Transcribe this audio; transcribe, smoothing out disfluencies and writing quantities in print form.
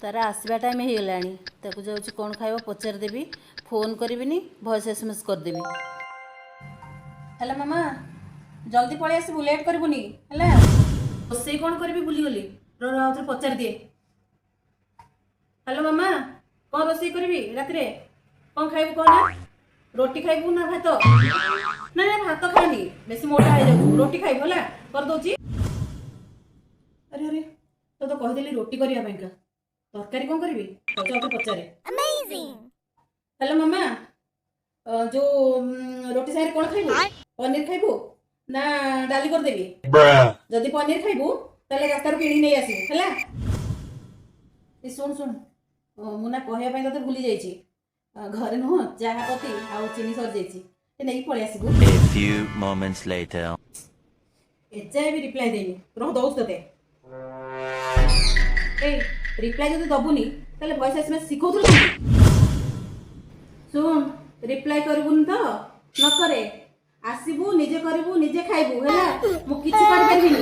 तार आसवा टाइम हो गलानी जाऊँ कौन खाइब पचारदेवी फोन करी वॉइस एसएमएस करदेवी। हेलो मामा जल्दी पलि आसबू लेट करबुनी है रोसई कौन करी भूलीगली रे पचार दिए। हेलो मामा कौन रोसई करी रात कौन खाइबू कहना रोटी खाइबू ना भात ना ना भात खानी बेसी मोटा हो जाऊ रोटी खाइबू है कर दौची। अरे अरे तो कहीदेली रोटी करने तरकारी कौन करी पचारे। हेलो मामा जो रोटी सागर कौन खाइबू पनीर खाइबू ना डाली करदेवी जदि पनीर खाइबू ताले रास्तार किणी नहीं आसबू है। शुण शुण मुना कहवाई तो भूली जाइए घरे नुह चाहा पति आ चीनी सरी जाइए नहीं पलि आसबू। A few moments later. एजाए भी रिप्लाई देनी रह दौच ते रिप्लाई जो दबुनी ताले वॉइस एसएमएस शिखौथु सुन रिप्लाई करबुन तो न करे आसबू निजे करबू निजे खाइबू है मु किछि कर परबिनी।